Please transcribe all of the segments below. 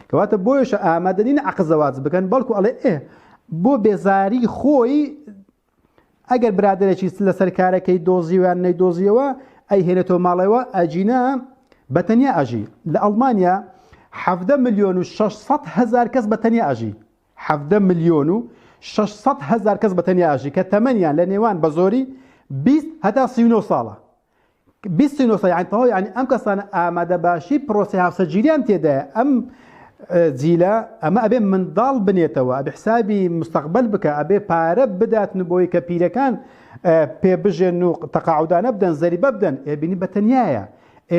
کەواتە بۆیش ئامادەنین عەقد زەواج بکەن بەڵکو ئەڵێ بۆ بێزاری خۆی ئەگەر برادێکی لەسەر کارەکەی دۆزیوان نەیدۆزیەوە ئەیهێنێتەوە ماڵەوە ئەجینە بەتەنیا ئەژی لە ئەڵمانیا 17 ملیۆن و 600 هەزار کەس بەتەنیا ئەژی 17 ملیۆن و 600 هەزار کەس بەتەنیا ئەژی کە تەمەنیان لە نێوان بە زۆری 20 هەتا 39 ساڵە 29 ساڵ یعنی تەواو یعنی ئەم کەسانە ئامادە باشی پرۆسی هاوسەرگیریان تێدایە ئەم جیلە ئەمە ئەبێ منداڵ بنێتەوە ئەبێ حسابی مستەقبل بکە ئەبێ پارە بداتن بۆی کە پیرەکان پێ بژێن و تەقاعودانە بدەن زەریبە بدەن بینی بەتەنیایە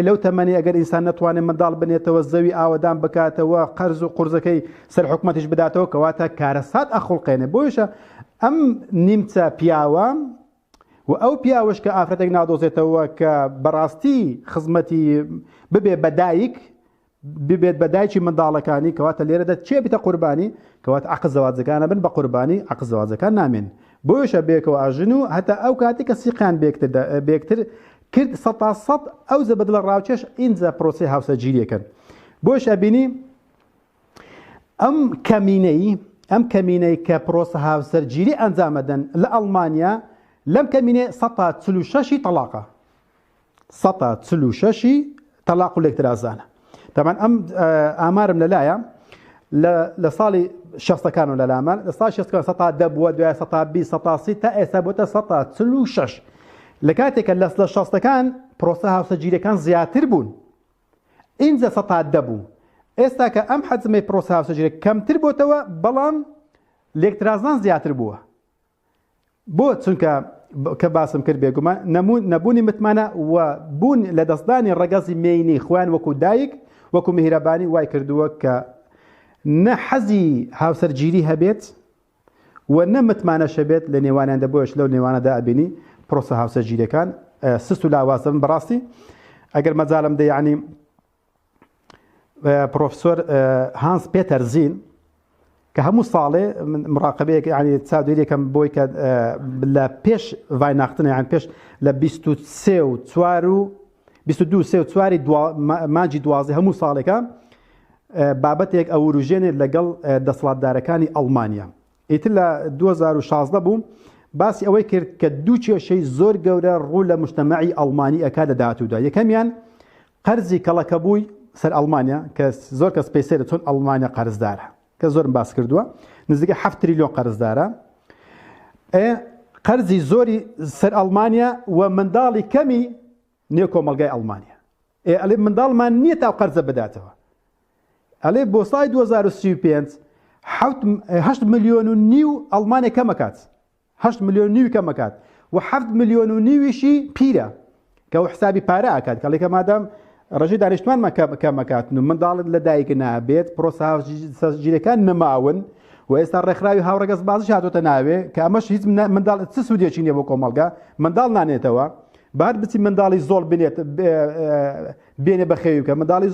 لەو تەمەنی ئەگەر ئینسان نەتوانێت منداڵ بنێتەوە زەوی ئاوەدان بکاتەوە قەرز و قورزەکەی سەر حکومەتیش بداتەوە کەواتە کارەسات ئەخڵقێنێ بۆیشە ئەم نیمچە پیاوە و ئەو پیاوەش کە ئافرەتێک نادۆزێتەوە کە بەڕاستی خزمەتی ببێ بەدایک ببێت بەدایکی منداڵەکانی کەواتە لێرەدا چێ بێتە قوربانی کەواتە عەقد زەواجەکانە بن بە قوربانی عەقد زەواجەکان نامێن بۆیشە بێکەوە ئاژن و هەتا ئەو کاتی کە سیقیان بێکتر کرد 100 ئەو زەبەد لە ڕاوچێش ئینجا پرۆسی هاوسەرگیریەکەن بۆش ئەبینی ئەم کەمینەی کە پرۆسە هاوسەرگیری ئەنجامەدەن لە ئەڵمانیا لەم کەمینێ 146 تەلاقە 146 تەلاق و لێکترازانە تەمان ئەم ئامارم لەلایە لە ساڵی 60ەکان و لەلامان لە ساڵی 60ەکان 110 بووە دوای 120 130 تا ئێستا بۆتە 146 لە کاتێکە لە 60ەکان پرۆسە هاوسەرگیریەکان زیاتر بوون ئینجا 110 بوو ئێستا کە ئەم حەجمەی پرۆسە هاوسەرگیری کەمتر بۆتەوە بەڵام لێکترازان زیاتر بووە بۆ چونکە کە باسم کرد بێگومان نەبوونی متمانە و بوون لە دەستدانی ڕەگەزی مێینی خوان وەکو دایک وەکو میهرەبانی وای کردووە کە نە حەزی هاوسەرگیری هەبێت و نە متمانەشە بێت لە نێوانیاندا بۆیش لەو نێوانەدا ئەبینی پرۆسە هاوسەرگیریەکان سست و لاوازە بن بەڕاستی ئەگەر مەجاالم دە یعنی پرۆفسۆر هانس پێتەر زین کە هەموو ساڵێ مراقبەیەک ینی چاودێریەکەم بۆی کە لە پێش ڤایناختنە یان پێش لە 22 مانجی دوازی هەموو ساڵێکە بابەتێک ئەوروژێنێت لەگەڵ دەسەڵاتدارەکانی ئەڵمانیا ئیتر لە 2016 بوو باسی ئەوەی کرد کە دوو کێشەی زۆر گەورە ڕوو لە مجتەمەعی ئەڵمانی ئەکا لە داهاتوودا یەکەمیان قەرزی کەڵەکەبووی سەر ئەڵمانیا کە زۆر کەس پێی سەیرە چۆن ئەڵمانیا قەرزدارە کە زۆرم باس کردووە نزیکە 7 تریلیۆن قەرزدارە قەرزی زۆری سەر ئەڵمانیا و منداڵی کەمی نێو کۆمەلگای ئەڵمانیا ئەڵێ منداڵمان نییە تا قەرزە بداتەوە ئەڵێ بۆ سای 2035 8 ملیۆن و نیو ئەڵمانیا کەمەکات 8 ملیۆن نیوی کەمەکات و 7 ملیۆن و نیویشی پیرە کە حسابی پارە ئاکات کەڵێ کە مادام ڕژی دانیشتوانمان کەمەکاتن و منداڵت لە دایک نابێت پرۆسە هاوسەرگیریەکان نەماون و ئێستا ڕێکخراوی هاوڕێگەز بازیش هاتۆتە ناوێ کە ئەمەش هیچ منداڵ چ سوودێکی نییە بۆ کۆمەڵگا منداڵ نانێتەوە بەهەر بچی منداڵی زۆر بێنێ بەخێوی کە منداڵی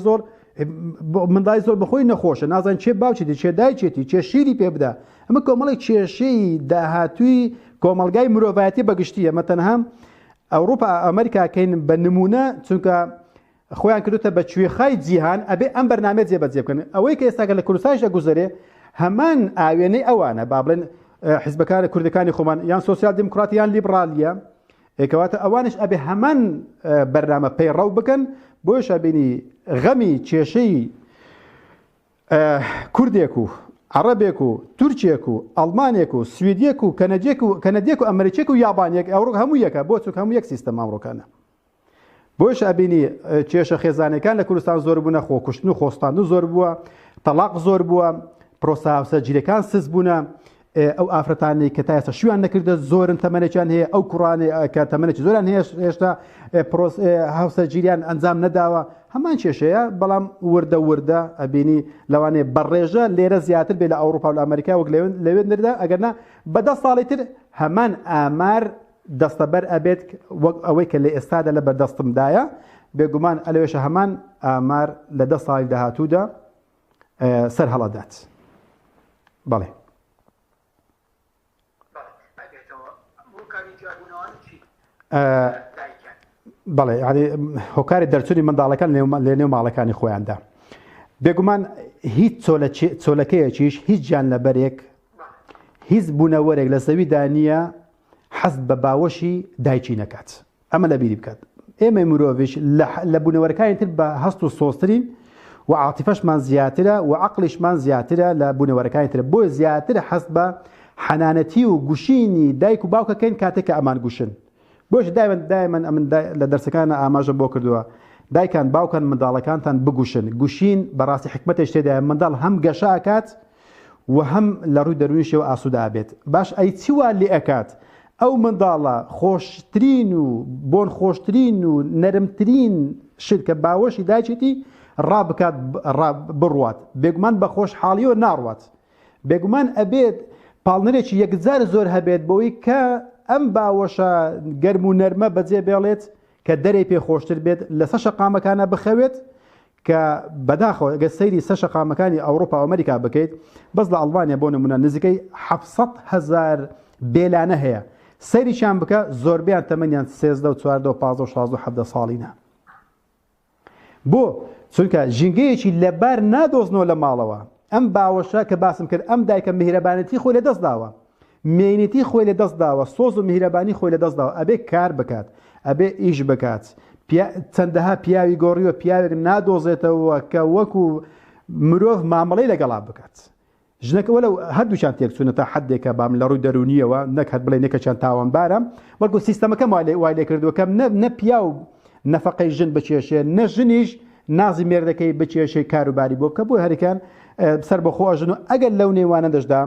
زۆر بەخۆی نەخۆشە نازان چێ باوچێتی چێ دایکێتی چێ شیری پێ بدە ئەمە کۆمەڵی کێشەی داهاتووی کۆمەلگای مرۆڤایەتی بەگشتیە ئەمە تەنها ئەوروپا ئەمریکاکەین بە نمونە چونکە خۆیان کردوتە بە کوێخای جیهان ئەبێ ئەم بەرنامە جێبەجێ بکەن ئەوەی کە ئێستاکە لە کوردستانیش دەگوزارێ هەمان ئاوێنەی ئەوانە با بڵێن حیزبەکان کوردەکانی خۆمان یان سۆسیال دیموکراتی یان لیبرالیە کەواتە ئەوانش ئەبێ هەمان بەرنامە پەیڕەو بکەن بۆیش ئەبینی غەمی کێشەی کوردێک و عەرەبێک و تورکێک و ئەڵمانێک و سویدێک و کەنەدیێک و ئەمریکێک و یابانیەک ئەوڕۆ هەموو یەکە بۆ چونکە هەموو یەک سیستەم ئەمڕۆکانە بۆش ئەبینی کێشە خێزانەکان لە کوردستان زۆر بوونە خۆکوشتن و خۆستاندن زۆر بووە تەلاق زۆر بووە پرۆسە هاوسەرگیریەکان سست بوونە ئەو ئافرەتانی کە تا ئێستا شویان نەکردە زۆرن تەمەنێکیان هەیە ئەو کوڕانێ کە تەمەنێکی زۆریان هێشتا هاوسەرگیریان ئەنجام نەداوە هەمان کێشەیە بەڵام وردە ئەبینی لەوانەیە بەڕێژە لێرە زیاتر بێ لە ئەوروپا و لە ئەمریکا وەک لەوێ نردا ئەگەرنا بە 10 ساڵی تر هەمان ئامار دەستەبەر ئەبێت وەک ئەوەی کە لە ئێستادا لە بەردەستمدایە بێگومان ئەلەوێشە هەمان ئامار لە 10 ساڵی داهاتوودا سەر هەڵەدات بەڵێ بەڵێ ینی هۆکاری دەرچوونی منداڵەکان لە نێو ماڵەکانی خۆیاندا بێگومان هیچ چۆلەکەیەکیش هیچ گیان لەبەرێک هیچ بوونەوەرێک لە زەویدا نییە حەست بە باوەشی دایکی نەکات ئەمە لە بیری بکات ئێمە مرۆڤش لە بوونەوەرەکانی تر بە هەست و سۆسترین و عاتیفەشمان زیاترە و عەقڵیشمان زیاترە لە بوونەوەرەکانی تر بۆ زیاتر حەست بە حەنانەتی و گوشینی دایک و باوکەکەین کاتێک کە ئەمان گوشن بۆش دایمەن ئەمن لە دەرسەکانە ئاماژەم بۆ کردووە دایکان باوکان منداڵەکانتان بگوشن گوشین بەڕاستی حکمەتێک تێدایە منداڵ هەم گەشە ئەکات و هەم لە ڕووی دەروونیشەوە ئاسوودا بێت باش ئەی چیوا لێ ئەکات ئەو منداڵە خۆشترین و بۆن خۆشترین و نەرمترین شت کە باوەشی دایکێتی ڕابکات بڕوات بێگومان بە خۆشحاڵیەوە ناڕوات بێگومان ئەبێت پاڵنەرێکی یەکجار زۆر هەبێت بۆی کە ئەم باوەشە گەرم و نەرمە بەجێ بێڵێت کە دەرەی پێ خۆشتر بێت لە سە شەقامەکانە بخەوێت کە بەداخەوە ئەگەر سەیری سە شەقامەکانی ئەوروپا و ئەمریکا بکەیت بەس لە ئەڵمانیا بۆ نمونە نزیکەی 700,000 بێلانە هەیە سەیریشان بکە زۆربیان تەمەنیان 13 و 14 و 15 و 16 و 17 ساڵینە بۆ چونکە ژینگەیەکی لەبار نادۆزنەوە لە ماڵەوە ئەم باوەشە کە باسم کرد ئەم دایکە میهرەبانەتی خۆی لە دەست داوە مێنێتی خۆی لە دەست داوە سۆز و میهرەبانی خۆی لە دەست داوە ئەبێ کار بکات ئەبێ ئیش بکات چەندەها پیاوی گۆڕی و پیاوێک نادۆزێتەوە کە وەکو مرۆڤ مامەڵەی لەگەڵا بکات ژنەکە وەلو هەردووچیان تێکچوونە تا حدێکە بام لە ڕووی دەرونیەوە نەک هەر بڵێ نەکەچیان تاوانبارە وەکو سیستەمەکەم وای لێ کردووە کەم نە پیا و نەفەقەی ژن بچێشێ نە ژنیش نازی مێردەکەی بچێشەی کاروباری بۆ بکە بۆ هەریکان سەر بەخۆ ژن و ئەگەر لەو نێوانە دەشدا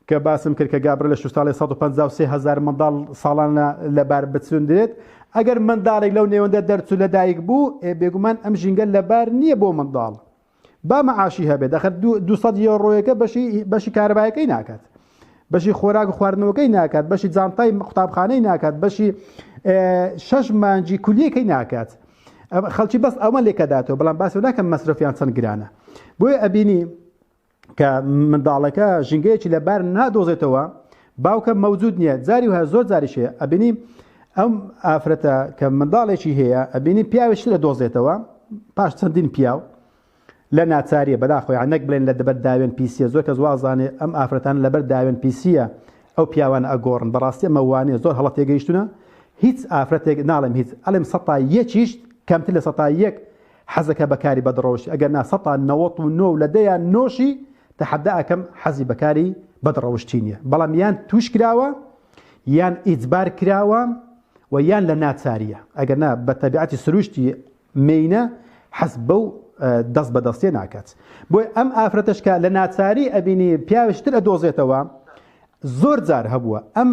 کە باسم کرد کە گابرە لە ساڵی 153,000 منداڵ ساڵانە لەبار بچون دێت ئەگەر منداڵێک لەو نێوەندە دەرچوو لە دایک بوو بێگومان ئەم ژینگە لەبار نییە بۆ منداڵ با مەعاشی هەبێت دەخەر 200 یۆڕۆیەکە بەشی کارەبایەکەی ناکات بەشی خۆراک و خواردنەوەکەی ناکات بەشی جانتای قوتابخانەی ناکات بەشی 6 مانجی کولیەکەی ناکات خەڵکی بەس ئەومە لێکەداتەوە بەڵام باسی ناکەم مەسرفیان چەند گرانە بۆیە ئەبینی کە منداڵەکە ژینگەیەکی لەبار نادۆزێتەوە باوکە مەوجود نییە جاری وهە زۆر جاریشەیە ئەبینی ئەم ئافرەتە کە منداڵێکی هەیە ئەبینی پیاوێکی لە دۆزێتەوە پاش چەندین پیاو لە ناچاریە بەداخۆی نەک بڵێن لە دەبەر داوێن پیسیە زۆر کەس وازانێ ئەم ئافرەتان لەبەر داوێن پیسیە ئەو پیاوان ئەگۆڕن بەڕاستی ئەمە وانێ زۆر هەڵە تێگەیشتونە هیچ ئافرەتێک ناڵێم هیچ ئەڵێم 100 کەمتر لە 100 حەزەکە بەکاری بەدڕەوشی ئەگەر نا 199 لە دەیان نۆشی تەحەدا ئەکەم حەزی بەکاری بەدڕەوشتی نییە بەڵام یان توش کراوە یان ئیجبار کراوە و یان لە ناچاریە ئەگەر نا بە تەبیعەتی سروشتی مینە حەز بەو دەست بەدەستێ ناکات بۆی ئەم ئافرەتەشکە لە ناچاری ئەبینی پیاوشتر ئەدۆزێتەوە زۆر جار هەبووە ئەم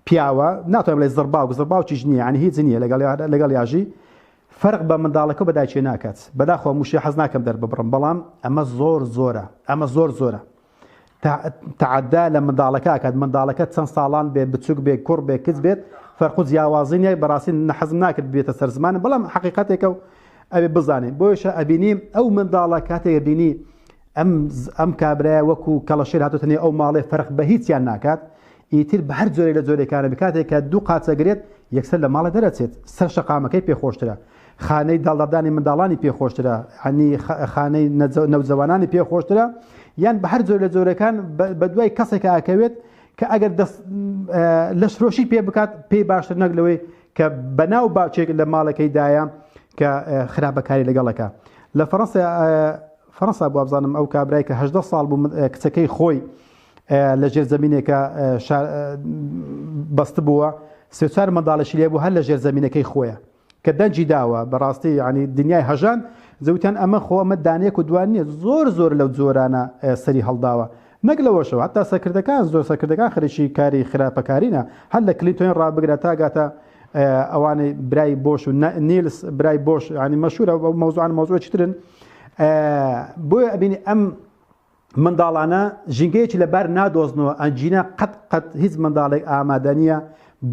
پیاوە ناتوانم لێ زڕباوکیش نییە عنی هیچ نییە لەگەڵ یاژی فەرق بە منداڵەکە بەدایکێ ناکات بەداخۆ موشی حەز ناکەم دەرببڕم بەڵام ئەمە زۆر زۆرە تعدا لە منداڵەکە کات منداڵەکە چەند ساڵان بێ بچووک بێ کوڕ بێ کچ بێت فەرق و جیاوازی نیە بەڕاستی حەزم ناکرد بێتە سەر زمانە بەڵام حقیقەتێکە و ئەوێ بزانین بۆیشە ئەبینی ئەو منداڵە کاتێک بینی ئەم کابرایە وەکو کەڵەشێر هاتوتنی ئەو ماڵێ فەرق بە هیچیان ناکات ئیتر بە هەر جۆرێک لە جۆرەکانە بکاتێک کە دوو قاچەگرێت یەکسەر لە ماڵە دەرەچێت سەر شەقامەکەی پێخۆشترە خانەی داڵدانی منداڵانی پێخۆشترە هەنی خانەی نەوجەوانانی پێخۆشترە یان بە هەر جۆر لە جۆرەکان بە دوای کەسێکە ئاکەوێت کە ئەگەر لە شرۆشی پێ بکات پێی باشتر نەک لەوەی کە بەناو باوچێک لە ماڵەکەیدایە کە خراپەکاری لەگەڵەکە لە فەڕەنسا بۆ بزانم ئەو کابرای کە 18 ساڵ بوو کچەکەی خۆی لە ژێرزەمینێکە بەست بووە 3-4 منداڵەشی لێ بوو هەر لە ژێرزەمینەکەی خۆیە کە دەنجی داوە بەڕاستی ینی دنیای هەژان زەوتیان ئەمە خۆ ئەمە دانەیەک و دوان نییە زۆر لەو جۆرانە سەری هەڵداوە نەک لەوەشەوە هەتا سەکردەکان زۆر سەکردەکان خەریکی کاری خراپەکارینە هەر لە کلینتۆن ڕابگرە تاگاتە ئەوانەی برای بۆش و نیلس برای بۆش ینی مەشهورە مەوزوعان مەوزوعی ترن بۆیە ئەبینی ئەم منداڵانە ژینگەیەکی لەبەر نادۆزنەوە ئەنجینە قەت هیچ منداڵێک ئامادە نییە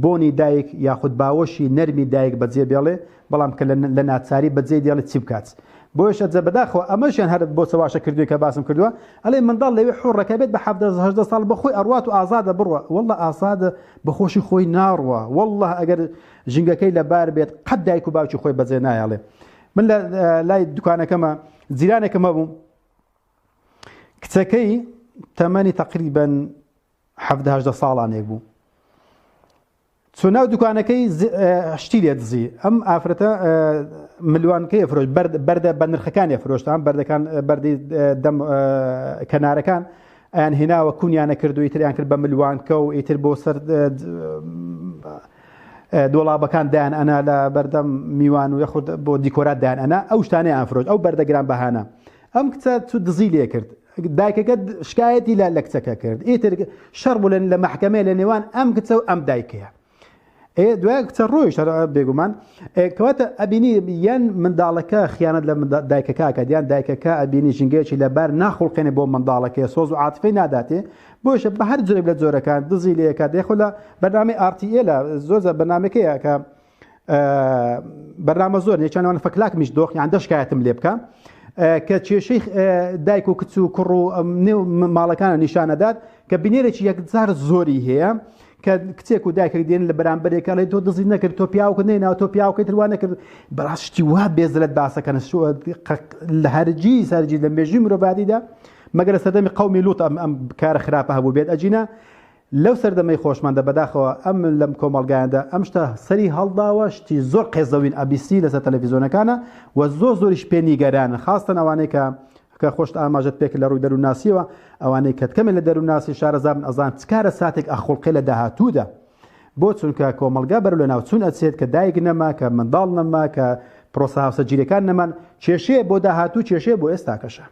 بۆنی دایک یاخود باوەشی نەرمی دایک بەجێ بێڵێ بەڵام کە لە ناچاری بەجێ دێڵێ چی بکات بۆیشە جە بەداخەوە ئەمەشیان هەر بۆ چەواشە کردووی کە باسم کردووە ئەڵێ منداڵ لەوێ حوڕەکە بێت بە 17 ساڵ بەخۆی ئەڕوات و ئازادە بڕوە وەڵڵە ئازادە بەخۆشی خۆی ناڕوە وەڵڵە ئەگەر ژینگەکەی لەبار بێت قەت دایک و باوکی خۆی بەجێ نایەڵێ من لای دوکانەکەمە جیرانێکەمە بوو کچەکەی تەمەنی تقریبا 17 ساڵانێک بوو چۆ ناو دوکانەکەی شتی لێ دزی ئەم ئافرەتە ملوانکەی ئەفرۆشت بەردە بە نرخەکانی ئەفرۆشتان بەردەکان بەردەی دەم کەنارەکان ئەیان هێناوە کوونیانە کرد و ئیتریان کرد بە ملوانکە و ئیتر بۆ سەر دۆڵابەکان دایان ئەنا لە بەردەم میوان و یەخود بۆ دیکۆرات دایان ئەنا ئەو شتانەی ئافرۆشت ئەو بەردەگران بەهانە ئەم کچە چوو دزی لێ کرد دایکەکە شکایەتی لە کچەکە کرد ئیتر شەڕ بوو لە مەحکەمەیە لە نێوان ئەم کچە و ئەم دایکەیە دوای کچە ڕۆیشت بێگومان کەواتە ئەبینی یان منداڵەکە خیانەت لە دایکەکە ئەکات یان دایکەکە ئەبینی ژینگەیەکی لەبەر ناخوڵقێنێ بۆ منداڵەکەی سۆز و عاتفەی ناداتێ بۆشە بە هەر جۆرێک لە جۆرەکان دزی لێ ئەکات یەخۆ لە بەرنامەی RTA لە زۆر بەرنامەکەیە کە بەرنامە زۆر یەکیانەوە فەکلاکمیش دۆخ یان شکایەتم لێ بکە کە کێشەی دایک و کچ و کوڕ و نێو ماڵەکانە نیشانەدات کە بینێرێکی یەکجار زۆری هەیە کە کچێک و دایکێک دێن لە بەرامبەرێکە لە تۆ دزی نەکرد تۆ پیاوکە نێناوە تۆ پیاوکەی تروان نەکرد بەڕاستی وا بێزلت باسەکەن لە هەرگی سەرجی لە مێژووی مرۆڤادیدا مەگەر سەردەمی قەومی لووت ئەم کارە خراپە هەبوو بێت ئەجینە لەو سەردەمەی خۆشماندا بەداخەوە ئەم لەم کۆمەڵگایاندا ئەم شتە سەری هەڵداوە شتی زۆر قێزەوین ABC لەسەر تەلەڤیزۆنەکانە و زۆریش پێ نیگەرانن خاستن ئەوانەی کە خۆشت ئاماژەت پێک لە ڕووی دەرووناسیەوە ئەوانەی کەتکەمە لە دەرووناسی شارەزابن ئەزان چکارە ساتێک ئەخڵقی لە داهاتوودا بۆ چونکە کۆمەڵگا بەرەو لە ناوچوون ئەچێت کە دایک نەما کە منداڵ نەما کە پرۆسە هاوسەرگیریەکان نەمان کێشەیە بۆ داهاتوو کێشەیە بۆ ئێستاکەشە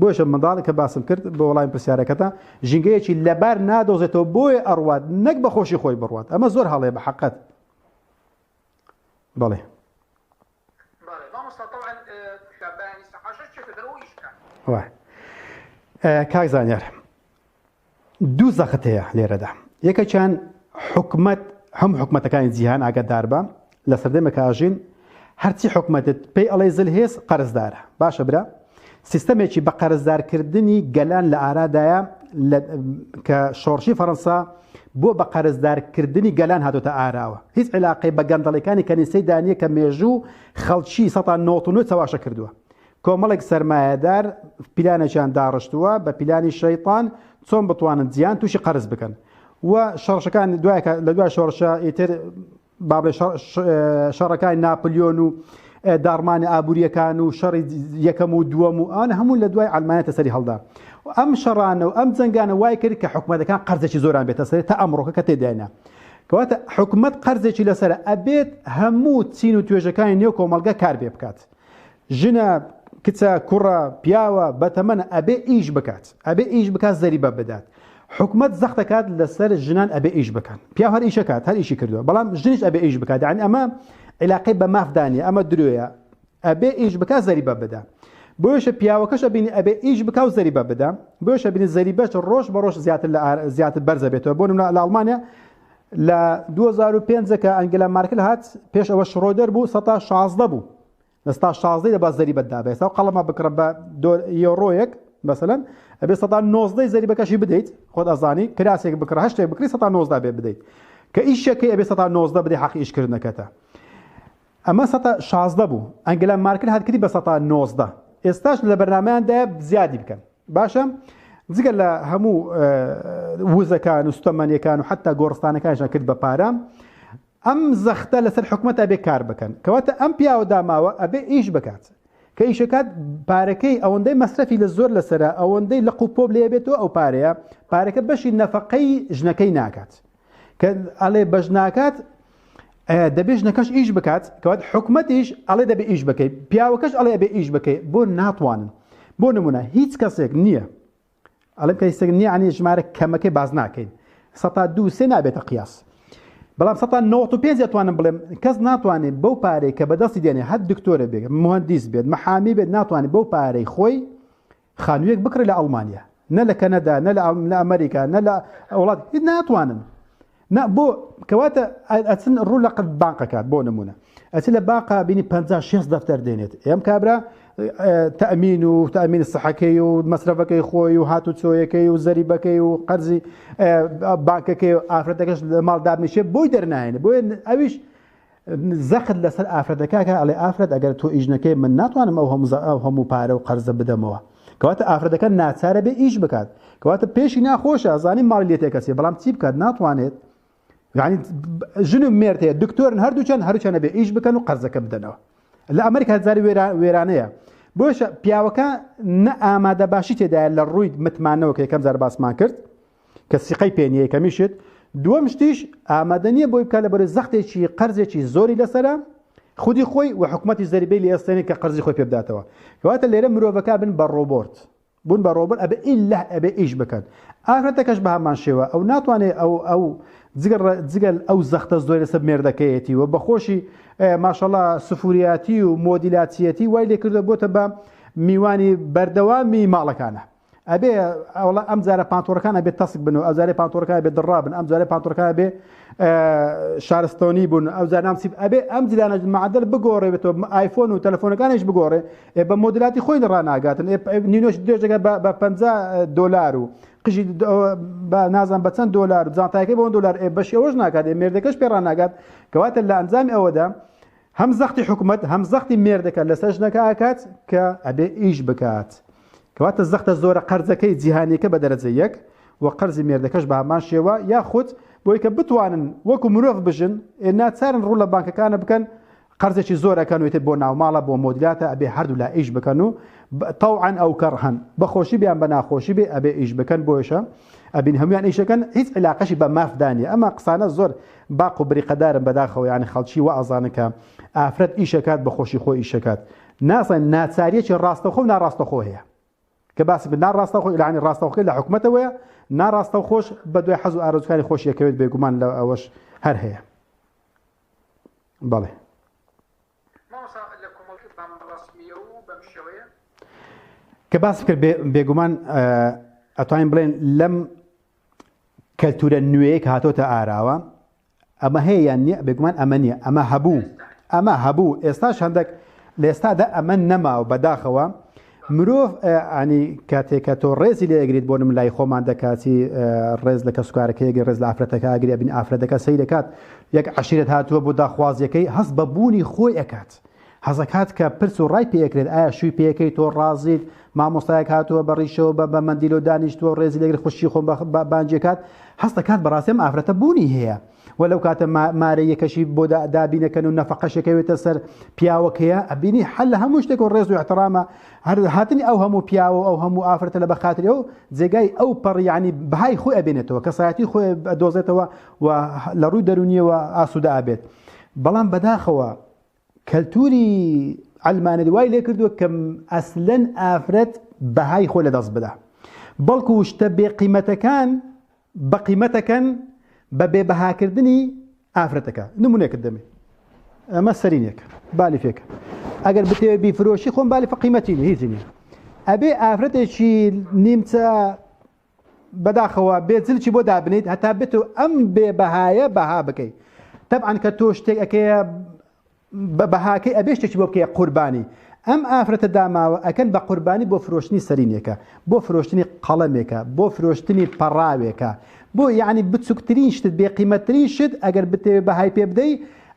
بۆشە منداڵی کە باسم کرد بۆ وەڵامی پرسیارەکەتە ژینگەیەکی لەبەر نادۆزێتەوە بۆیە ئەڕوات نەک بە خۆشی خۆی بڕوات ئەمە زۆر هەڵەیە بە حەقەت بەڵێ کاک زانیار دوو زەخت هەیە لێرەدا یەکەکیان حکومەت هەم حکومەتەکانی جیهان ئاگادار بە لە سەردەمێکە ئاژین هەرچی حکومەتت پێی ئەڵێ زلهێز قەرزدارە باشە برا سیستەمێکی بە قەرزدارکردنی گەلان لە ئارادایە کە شۆڕشی فەڕەنسا بۆ بە قەرزدارکردنی گەلان هاتوتە ئاراوە هیچ علاقەی بە گەندەڵەکانی کەنیسەی دانیە کە مێژوو خەڵکی 1990 چاواشە کردووە کۆمەڵێک سەرمایەدار پیلانێکیان داڕشتووە بە پیلانی شەیطان چۆن بتوانن جیان تووشی قەرز بکەن و شەڕشەکان لە دوای شۆڕشە ئیتر بابڵێ شەڕەکانی ناپلیۆن و داڕمانی ئابوووریەکان و شەڕی یەکەم و دووەم و ئەوانە هەموو لە دوای ئەڵمانیەتە سەری هەڵدا ئەم شەڕانە و ئەم جەنگانە وای کرد کە حکومەتەکان قەرزێکی زۆران بێتە سەر تا ئەمڕۆکە کە تێداینا کەواتە حکومەت قەرزێکی لەسەر ئەبێت هەموو چین و توێژەکانی نێو کۆمەڵگە کار بێ بکات ژنە کچە کوڕە پیاوە بەتەمەنە ئەبێ ئیش بکات ئەبێ ئیش بکات زەریبە بدات حکومەت زەخت دەکات لەسەر ژنان ئەبێ ئیش بکەن پیا هەر ئیشەکات هەر ئیشی کردووە بەڵام ژنیش ئەبێ ئیش بکات یعنی ئەمە علاقەی بە مافدانیە ئەمە درۆیە ئەبێ ئیش بکات زەریبە بدا بۆیشە پیاوەکەش ئەبینی ئەبێ ئیش بکات و زەریبە بدا بۆیشە بینی زەریبەش ڕۆژ بە ڕۆژ زیاتر بەرزە بێتەوە بۆ نمونە لە ئەڵمانیا لە 2005 کە ئەنگلا مارکل هات پێش ئەوە شڕۆدەر بوو 16 بوو لە 16 لە باز زەریبەت دابێت ئەو قەڵەمە بکڕە بە یۆڕۆیەک مثلەن ئەبێ 19 زەریبەکەشی بدەیت خۆت ئەزانی کراسێک بکڕە هەشتێک بکڕی 19 بێ بدەیت کە ئیشەکەی ئەبێ 19 بدەی حەقی ئیشکردنەکەتە ئەمە 16 بوو ئەنگلا مارکل هاتکردی بە 19 ئێستاش لە بەرنامەیاندا زیادی بکەن باشە جگە لە هەموو وزەکان و ستەمەنیەکان و حتا گۆڕستانەکانیان کرد بە پارە ئەم زەختە لەسەر حکومەت ئەبێ کار بکەن کەواتە ئەم پیاوە داماوە ئەبێ ئیش بکات کە ئیشەکات پارەکەی ئەوەندەی مەسرەفی لە زۆر لەسرە ئەوەندەی لە قوپۆب لێ بێتەوە ئەو پارەیە پارەکە بەشی نەفەقەی ژنەکەی ناکات کە ئەڵێ بەش ناکات دەبێ ژنەکەش ئیش بکات کەواتە حکومەتیش ئەڵێ دەبێ ئیش بکەیت پیاوەکەش ئەڵێ ئەبێ ئیش بکەیت بۆ ناتوانن بۆ نمونە هیچ کەسێک نییە ئەڵێم کەسێک نییە عنی ژمارە کەمەکەی باز ناکەین 123 نابێتە قیاس بەڵام 195 دەتوانم بڵێم کەس ناتوانێت بەو پارەی کە بەدەستی دێنێ هەر دکتۆرە بێت مهندس بێت محامی بێت ناتوانێت بەو پارەی خۆی خانوویەک بکڕێت لە ئەڵمانیا نە لە کەنەدا نە لە ئەمریکا نە لە وڵات هیچ ناتوانن بۆ کەواتە ئەچن ڕوو لە قەت بانقەکات بۆ نمونە ئەچ لە باقا بینی 56 دەفتەر دێنێت ئەم کابرا تەمین و تەمین سەحەکەی و مەسرەفەکەی خۆی و هاتو چۆیەکەی و زەریبەکەی و قەرزی بانکەکەی و ئافرەتەکەش لە ماڵ دابنیشێ بۆی دەرنایێنێ بۆیە ئەویش زەخت لەسەر ئافرەتەکە ئەڵێ ئافرەت ئەگەر تۆ ئیژنەکەی من ناتوانم ئەو هەموو پارە و قەرزە بدەمەوە کەواتە ئافرەتەکە ناچارە بێ ئیش بکات کەواتە پێشی ناخۆشە ئەزانی ماڵی لێ تێکەسێ بەڵام چی بکات ناتوانێت یعنی ژن و مێرد هەیە دکتۆرن هەردووچەند بێ ئیش بکەن و قەرزەکە بدەنەوە لە ئەمریکا هەزاری وێرانەیە بۆشە پیاوەکە نە ئامادە باشی تێدایە لە ڕووی متمانەوە کە یەکەم جار باسمان کرد کە سیقەی پێنیە یەکەمیشت دووەم شتیش ئامادە نییە بۆی بکات لەبەر زەختێکی قەرزێکی زۆری لەسەرە خودی خۆی و حکومەتی زەریبەی لە ئێستێنی کە قەرزی خۆی پێ بداتەوە کەواتە لێرە مرۆڤەکە بن بە ڕۆبۆرت بوون بە ڕۆبۆرت ئەبێ ئیلا ئەبێ ئیش بکەن ئافرەتەکەش بە هەمان شێوە ئەو ناتوانێت ئەو جگەل ئەو زەختە زۆر لەسەر مێردەکەیەتی و بەخۆشی ماشەڵڵا سفوریاتی و مۆدیلاتیەتی وای لێ کردە بۆتە بە میوانی بەردەوامی ماڵەکانە ئەبێ ئەوڵە ئەم جارە پانتۆرەکان ئەبێت تەسک بن و ئەو جارێ پانتۆرەکان بێت دڕابن ئەم جارێ پانتۆرەکان بێ شارستۆنی بوون ئەو جار نامسیب ئەبێ ئەم جلانە معدل بگۆڕێتەوە ئایفۆن و تەلەفۆنەکانیش بگۆڕێ بە مۆدیلاتی خۆی ڕناگاتن نینۆش دێژەکە بە $50 و قژی نازان بە چەند $، جانتایەکەی بۆ $، بەشی ئەوەش ناکات مێردەکەش پێ ڕناگات کەواتە لە ئەنجامی ئەوەدا هەم زەختی حکومەت هەم زەختی مێردەکە لەسەر ژنەکە ئاکات کە ئەبێ ئیش بکات کەواتە زەختە زۆرە قەرزەکەی جیهانیەکە بە دەرەجە یەک و قەرزی مێردەکەش بە هەمان شێوە یاخود بۆی کە بتوانن وەکو مرۆڤ بژن ناچارن ڕوو لە بانکەکانە بکەن قەرزێکی زۆرەکەن وێتێت بۆ ناوماڵە بۆ مۆدیلاتە ئەبێ هەردوو لا ئیش بکەن و تەوعەن ئەو کەڕهەن بەخۆشی بیان بە ناخۆشی بێ ئەبێ ئیش بکەن بۆیشە ئەبین هەمویان ئیشەکەن هیچ علاقەشی بە مافدانیە ئەمە قسانە زۆر باق و بریقەدارن بەداخەوە یانی خەڵکی وە ئازانەکە ئافرەت ئیشەکات بەخۆشی خۆی ئیشەکات ناسان ناچاریەکی ڕاستەخۆ و ناڕاستەخۆ هەیە کە باسی ناڕاستەخۆ لەعنی ڕاستەخۆی لە حکومەتەوەیە ناڕاستە خۆش بە دوای حەز و ئارزوەکانی خۆشیەکەوێت بێگومان لە ئەوەش هەر هەیە بەڵێ کە باس کرد بێگومان ئەتوانین بڵێن لەم کەلتورە نوێیە کە هاتۆتە ئاراوە ئەمە هەیە یان نییە بێگومان ئەمە نییە ئەمە هەبوو ئێستاش هەندێک لە ئێستادا ئەمە نەماوە بەداخەوە مرۆڤ ئەنی کاتێکە تۆ ڕێزی لێ ئەگریت بۆ نم لای خۆمان دەکاتی ڕێز لە کەسوکارەکەیەگەی ڕێز لە ئافرەتەکە ئاگری ئەبین ئافرەتەکە سەی دەکات یەک عەشیرەت هاتووە بۆ داخوازیەکەی هەست بە بوونی خۆی ئەکات حەزەکات کە پرس و ڕای پێکرێت ئایا شووی پێەکەی تۆ ڕازیت مامۆستایەک هاتووە بەڕیشەوە بە مەندیلۆ دانیشتووە ڕێزی لەگەر خوشی خۆم بانجێکات هەستەکات بەڕاستیم ئافرەتە بوونی هەیە وەلەو کاتە مارە یەکەشی بۆ دابینەکەن و نەفەقەشەکەوێتە سەر پیاوەکەیە ئەبینی حل لە هەموو شتێک و ڕێز و احترامە هاتنی ئەو هەموو پیاوە ئەو هەموو ئافرەتە لە بەخاتری ئەو جێگای ئەو پەڕیانی بەهای خۆی ئەبێنێتەوە کە سایەتی خۆی دۆزێتەوە و لە ڕووی دەرونیەوە ئاسوودە ئابێت بەڵام بەداخەوە کەلتوری ئەلمانە دوای لێ کردووە کە ئەسلەن ئافرەت بەهای خۆی لەدەست بدە بەڵکو شتە بێقیمەتەکان بە قیمەتەکەن بە بێبەهاکردنی ئافرەتەکە نمونێکت دەمێ ئەمە سەرینێک بالی فێکە ئەگەر بتێ بیفرۆشی خۆم بالی فەقیمەتی هیچ نییە ئەبێ ئافرەتێکی نیمچە بەداخەوە بێجلکی بۆ دابنیت هەتا بێت و ئەم بێبەهایە بەها بکەیت تەبعاً کە تۆ شتێک ئەکەیە بەهاکەی ئەبێ شتێکی بۆ بکەیە قوربانی ئەم ئافرەتە داماوە ئەکەن بە قوربانی بۆ فرۆشتنی سەرینێکە بۆ فرۆشتنی قەڵەمێکە بۆ فرۆشتنی پەڕاوێکە بۆ یعنی بچووکترین شت بێقیمەترین شت ئەگەر بتێ بەهای پێ بدەی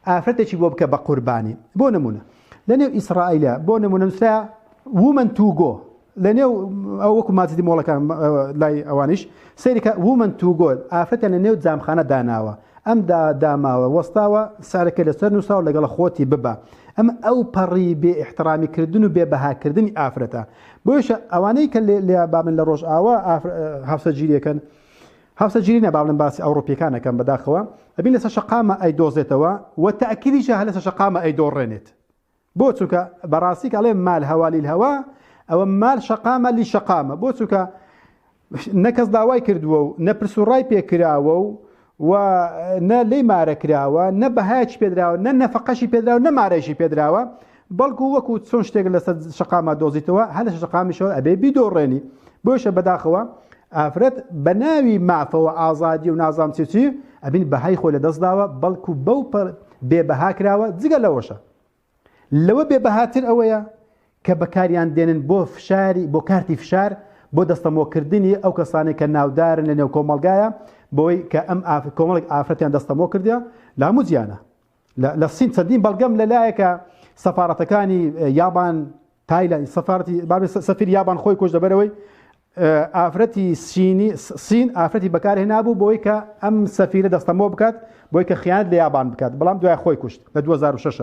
ئافرەتێکی بۆ بکە بە قوربانی بۆ نمونە لە نێو ئیسرائیلە بۆ نمونە نووسرا وومن تو گۆ لە نێو ئەو وەکو ماجدی مۆڵەکان لای ئەوانیش سەیرکە وومن تو گۆ ئافرەتە لە نێو جامخانە داناوە ئەم داماوە وەستاوە سارەکە لەسەر نووساوە لەگەڵ خۆتی ببە ئەم ئەو پەڕی بێ احترامی کردن و بێ بەهاکردنی ئافرەتە بۆیشە ئەوانەی کە لێ بابن لە ڕۆژ ئاوا هەفسە گیریەکەن هەفسە گیری نەباڵن باسی ئەوڕۆپیەکانەکەم بەداخەوە ئەبین لەسەر شەقامە ئەیدۆزێتەوە و تەئکیدیشە هە لەسەر شەقامە ئەیدۆڕێنێت بۆ چونکە بەڕاستی ئەڵێ مال هەوالی الهەوا ئەوە مال شەقامە لی شەقامە بۆ چونکە نەکەس داوای کردووە و نەپرس و ڕای پێکراوە و نە لی مارە کراوە نە بەهایکی پێدراوە نە نەفەقەشی پێدراوە نە مارەشی پێدراوە بەڵکو وەکو چۆن شتێک لەسەر شەقامە دۆزیتەوە هەر لە شەقامیشەوە ئەبێ بیدۆڕێنی بۆشە بەداخەوە ئافرەت بە ناوی مافەوە ئازادی و نازام چی ئەبین بەهای خۆی لەدەستداوە بەڵکو بەو بێبەها کراوە جگە لەوەشە لەوە بێبەهاتر ئەوەیە کە بەکاریان دێنن بۆ فشاری بۆ کارتی فشار بۆ دەستەمۆکردنی ئەو کەسانی کە ناودارن لە نێو کۆمەلگایە بۆی کە ئەم کۆمەڵێک ئافرەتیان دەستەمۆ کردیا لە هەموو جیانە لە سین چەندین بەڵگەم لەلایەکە سەفارەتەکانی یابان تایلەند سەفیر یابان خۆی کۆش دەبەرەوەی ئافرەتی سین ئافرەتی بەکارهێنا بوو بۆی کە ئەم سەفیرە دەستەمەوە بکات بۆی کە خیانەت لە یابان بکات بەڵام دوای خۆی کوشت لە 2006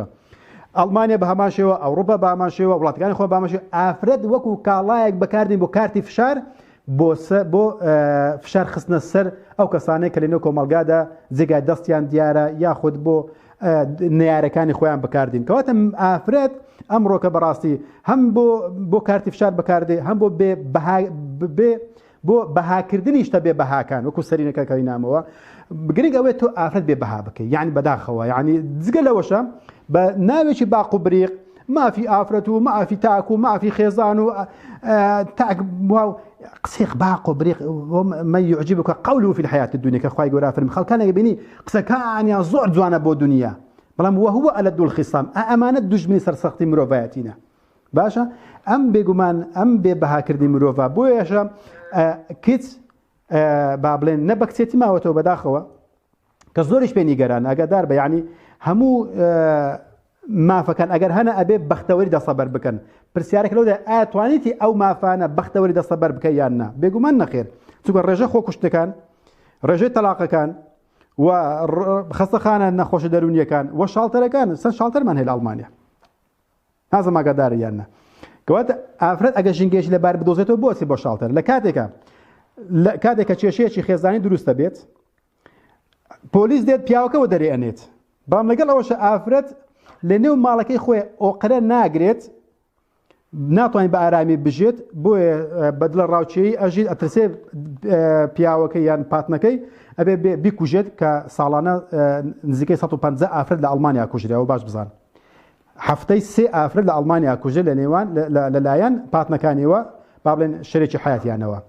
ئەڵمانیا بە هەمان شێوە ئەوروپا بە هەمان شێوە وڵاتەکانی خۆ بە هەمان شێوە ئافرەت وەکو کاڵایەک بەکاردێن بۆ کارتی فشار بۆ فشار خستنە سەر ئەو کەسانەی کە لەنێو کۆمەڵگادا جێگای دەستیان دیارە یاخود بۆ نەیارەکانی خۆیان بەکاردین کەواتە ئافرەت ئەمڕۆکە بەڕاستی هەم بۆ کارتی فشار بەکاردێ هەم بۆ بەهاکردنی شتە بێ بەهاکان وەکو سەرینەکەکەی نامەوە گرنگ ئەوێت تۆ ئافرەت بێ بەها بکەی یعنی بەداخەوە یعنی جگە لەوەشە بە ناوێکی باق و بریق مافی ئافرەت و مافی تاک و مافی خێزان و تاک قسێق باق و بریق من يعجبك قوله في الحياة الدنيا كخواي گەورە فەرمی خەڵکانێک بینی قسەکانیان زۆر جوانە بۆ دنیا بەڵام وهو ألد الخصام ئەمانە دوژمنی سەرسەختی مرۆڤایەتینە باشە ئەم بێگومان ئەم بێ بەهاکردنی مرۆڤ بۆیەشە کچ با بڵێن نە بە کچێتی ماوەتەوە بەداخەوە کە زۆریش پێ نیگەران ئەگەدار بە یعنی هەموو مافەکان ئەگەر هەنە ئەبێ بەختەوەری دەسەبەر بکەن پرسیارێک لەودا ئایا توانیتی ئەو مافانە بەختەوەری دەسەبەر بکە یان نا بێگومان نەخێر چونکە ڕێژە خۆکوشتەکان ڕێژەی تەلاقەکان و خەستەخانە نەخۆشە دەرونیەکان و شاڵتەرەکان سەر شاڵتەرمان هەیە لە ئەڵمانیا نازم ئاگادارە یان نا کەواتە ئافرەت ئەگە ژینگەیەکی لەبار بدۆزێتەوە بۆچی بۆ شاڵتەر لە کاتێکە کێشەیەکی خێزانی دروستە بێت پۆلیس دێت پیاوەکەەوە دەرێنێت بام لەگەڵ ئەوەشە ئافرەت لە نێو ماڵەکەی خۆی ئۆقرە ناگرێت ناتوانین بە ئارامی بژێت بۆیە بەدڵە ڕاوچەیی ئەژیت ئەترسێ پیاوەکەی یان پاتنەکەی ئەبێ بیکوژێت کە ساڵانە نزیکەی 150 ئافرەت لە ئەڵمانیا کوژراوە باش بزان هەفتەی 3 ئافرەت لە ئەڵمانیا کوژێت لە نێوان لەلایەن پاتنەکانیەوە با بڵێن شەرێکی حیاتیانەوە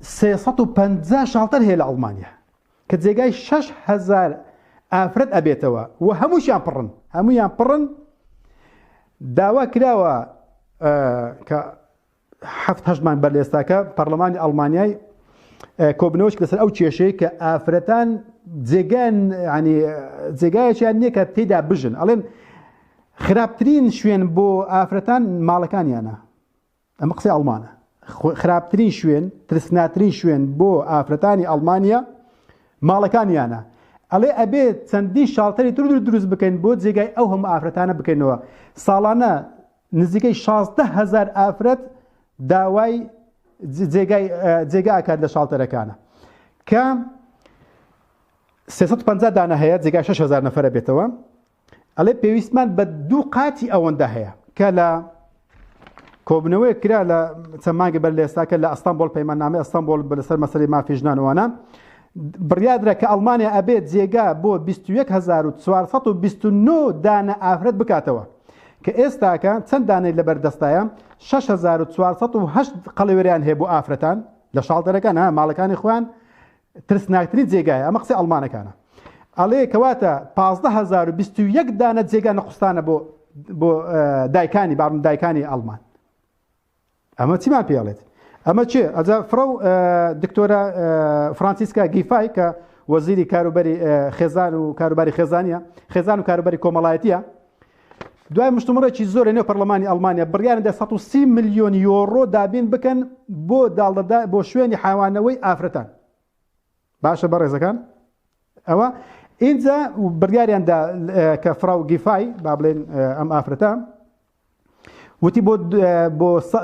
350 شاڵتەر هەیە لە ئەڵمانیا کە جێگای 6,000 ئافرەت ئەبێتەوە و هەموویان پڕن داوا کراوە کە 7 مان بەر لە ئێستاکە پەرلەمانی ئەڵمانیای کۆبنەوەش لەسەر ئەو کێشەیە کە ئافرەتان جێگایەکیان نییە کە تێدا بژن ئەڵێن خراپترین شوێن بۆ ئافرەتان ماڵەکانیانە ئەمە قسەی ئەڵمانە خراپترین شوێن ترسناترین شوێن بۆ ئافرەتانی ئەڵمانیا ماڵەکانیانە ئەڵێ ئەبێت چەندی شاڵتەری دروست بکەین بۆ جێگای ئەو هەموو ئافرەتانە بکەینەوە ساڵانە نزیکەی 16,000 ئافرەت داوای جێگا ئاکات لە شاڵتەرەکانە کە 350 دانە هەیە جێگای 6,000 نەفەرە بێتەوە ئەڵێ پێویستمان بە 2 قاتی ئەوەندە هەیە کە لە کۆبنەوەی کرا لە چەند مانگی بەر لە ئێستاکە لە ئەستانبۆڵ پەیماننامەی ئەستانبۆڵ لەسەر مەسەلەی مافی ژنانەوەانە بڕیادرا کە ئەڵمانیا ئەبێت جێگا بۆ 21,429 دانە ئافرەت بکاتەوە کە ئێستاکە چەند دانەی لەبەردەستایە 6,408 قەڵەوێریان هەیە بۆ ئافرەتان لە شاڵتەرەکان ماڵەکانی خۆیان ترسناکترین جێگایە ئەمە قسەی ئەڵمانەکانە ئەڵێ کەواتە 15,021 دانە جێگا نەخستانە بۆ دایکانی باڕن دایکانی ئەڵمان ئەمە چیمان پێڵێت ئەمە چێ ئەجا فرە دکتۆرە فرانسیسکا گیفای کە وەزیری کاروبەری خێزان و کاروباری خێزانە خێزان و کاروبەری کۆمەڵایەتیە دوای مشتومڕێکی زۆر نێو پەرلەمانی ئەڵمانیا بڕیارەدا 130 ملیۆن یۆڕۆ دابین بکەن بۆ داڵدەدا بۆ شوێنی حیوانەوەی ئافرەتان باشە بەڕێزەکان ئەوە اینجا بڕیاریاندا کە فراو گیفای با بڵێن ئەم ئافرەتە وتی بۆ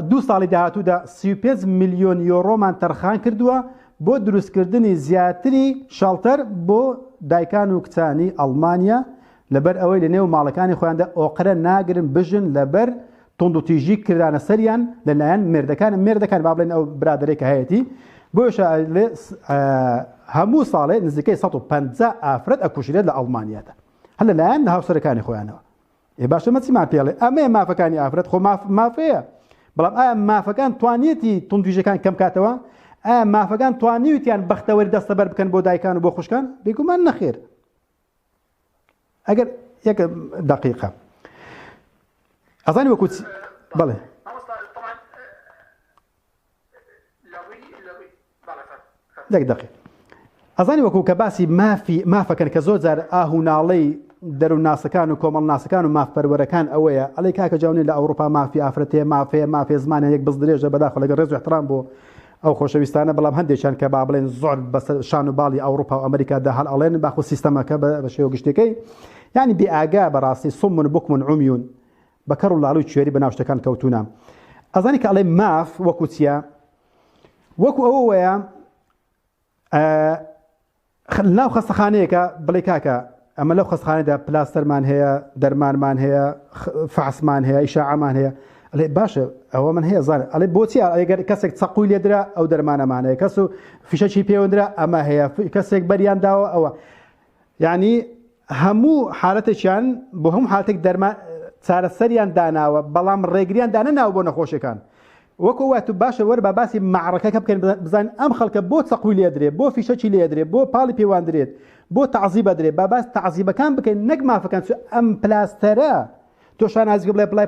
2 ساڵی داهاتوودا 35 ملیۆن یۆڕۆمان تەرخان کردووە بۆ دروستکردنی زیاتری شاڵتەر بۆ دایکان و کچانی ئەڵمانیا لەبەر ئەوەی لە نێو ماڵەکانی خۆیاندا ئۆقرە ناگرن بژن لەبەر تۆند و تیژی کردانە سەریان لەلایەن مێردەکان با بڵێن ئەو برادەرێکە هەیەی بۆشە هەموو ساڵێ نزیکەی 150 ئافرەت ئەکوژرێت لە ئەڵمانیادا هەر لەلایەن هاوسەرەکانی خۆیانەوە باشە مەچیمان پێڵێ ئەمەیە مافەکانی ئافرەت خۆ مافەیە بەڵام ئایا مافەکان توانیەتی تۆندویژەکان کەم کاتەوە ئایا مافەکان توانیوتیان بەختەوەری دەستەبەر بکەن بۆ دایکان و بۆ خوشکان بێگومان نەخێر ئەگەر یەک دقیقە ئەزانی وەکو بەڵێ دەق ئەزانی وەکو کە باسی مافەکەن کە زۆر جار ئاهوناڵەی دەروونناسەکان و کۆمەڵناسەکان و مافپەروەرەکان ئەوەیە ئەڵێ کاکە جاونی لە ئەوروپا مافی ئافرەتێ مافێ زمانە یەک بز درێژە بەداخە لەگە ڕێز و احترام بۆ ئەو خۆشەویستانە بەڵام هەندێکیان کە با بڵێن زۆر بەسەر شان و باڵی ئەوروپا و ئەمریکادا هەڵ ئەڵێن باخۆ سیستەمەکە بە شێوە گشتەکەی یعنی بێئاگا بەڕاستی سومون بوکمون عومیون بە کەڕ و لاڵوی کوێری بە ناو شتەکان کەوتونە. ئەزانی کە ئەڵێ ماف وەکو چییە؟ وەکو ئەوە وەیە ناو خەستەخانەیەکە بڵێ کاکە ئەمە لەو خەستەخانەدا پلاستەرمان هەیە، دەرمانمان هەیە، فحسمان هەیە، ئیشاعەمان هەیە. ئەڵێ باشە ئەوە من هەیە زانێ ئەڵێ بۆچی ئەگەر کەسێک چەقوی لێدرا ئەو دەرمانەمان هەیە، کەس و فیشەکی پێوەندرا ئەمە هەیە، کەسێک بەریان داوە ئەوە. یعنی هەموو حالەتێکیان بۆ هەموو حالەتێک دەرمان چارەسەریان داناوە بەڵام ڕێگریان دانە ناو بۆ نەخۆشیەکان. وەکو واتو باشە وەرە بە باسی معڕەکەکە بکەین بزانین ئەم خەڵکە بۆ چەقوی لێدرێت، بۆ فیشەکی لێدرێت، بۆ پاڵی پێواندرێت، بۆ تەعزیب ئەدرێت، با باس تەعزیبەکان بکەین نەک مافەکان. ئەم پلاستەرە تۆ شانازی بڵێ بڵای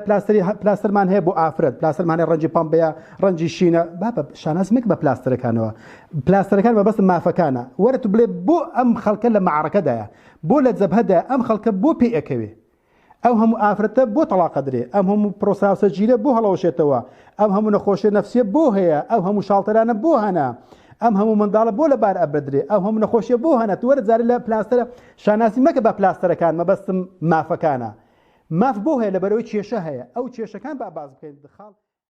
پلاستەرمان هەیە بۆ ئافرەت، پلاستەرمان هەیە ڕەنجی پەمپەیە، ڕەنجی شینە، با شاناز مەکە بە پلاستەرەکانەوە. پلاستەرەکان بەبەست مافەکانە. وەرە تو بڵێ بۆ ئەم خەڵکە لە معڕەکەدایە، بۆ لە جەبهەدایە ئەم خەڵکە بۆ پێی ئەکەوێ. ئەو هەموو ئافرەتە بۆ تەڵاق ئەدرێ، ئەم هەموو پرۆساسە گیرە بۆ هەڵەوەشێتەوە، ئەم هەموو نەخۆشیە نەفسیە بۆ هەیە، ئەو هەموو شاڵتەرانە بۆ هەنا، ئەم هەموو منداڵە بۆ لەبار ئەبدرێ، ئەو هەموو نەخۆشیە بۆ هەنە. وەرە جارە لە پلاستەرە شاناسی مەکە بە پلاستەرەکان، مەبەستم مافەکانە. ماف بۆ هەیە لەبەرەوەی کێشە هەیە، ئەو کێشەکان با باز بکەین.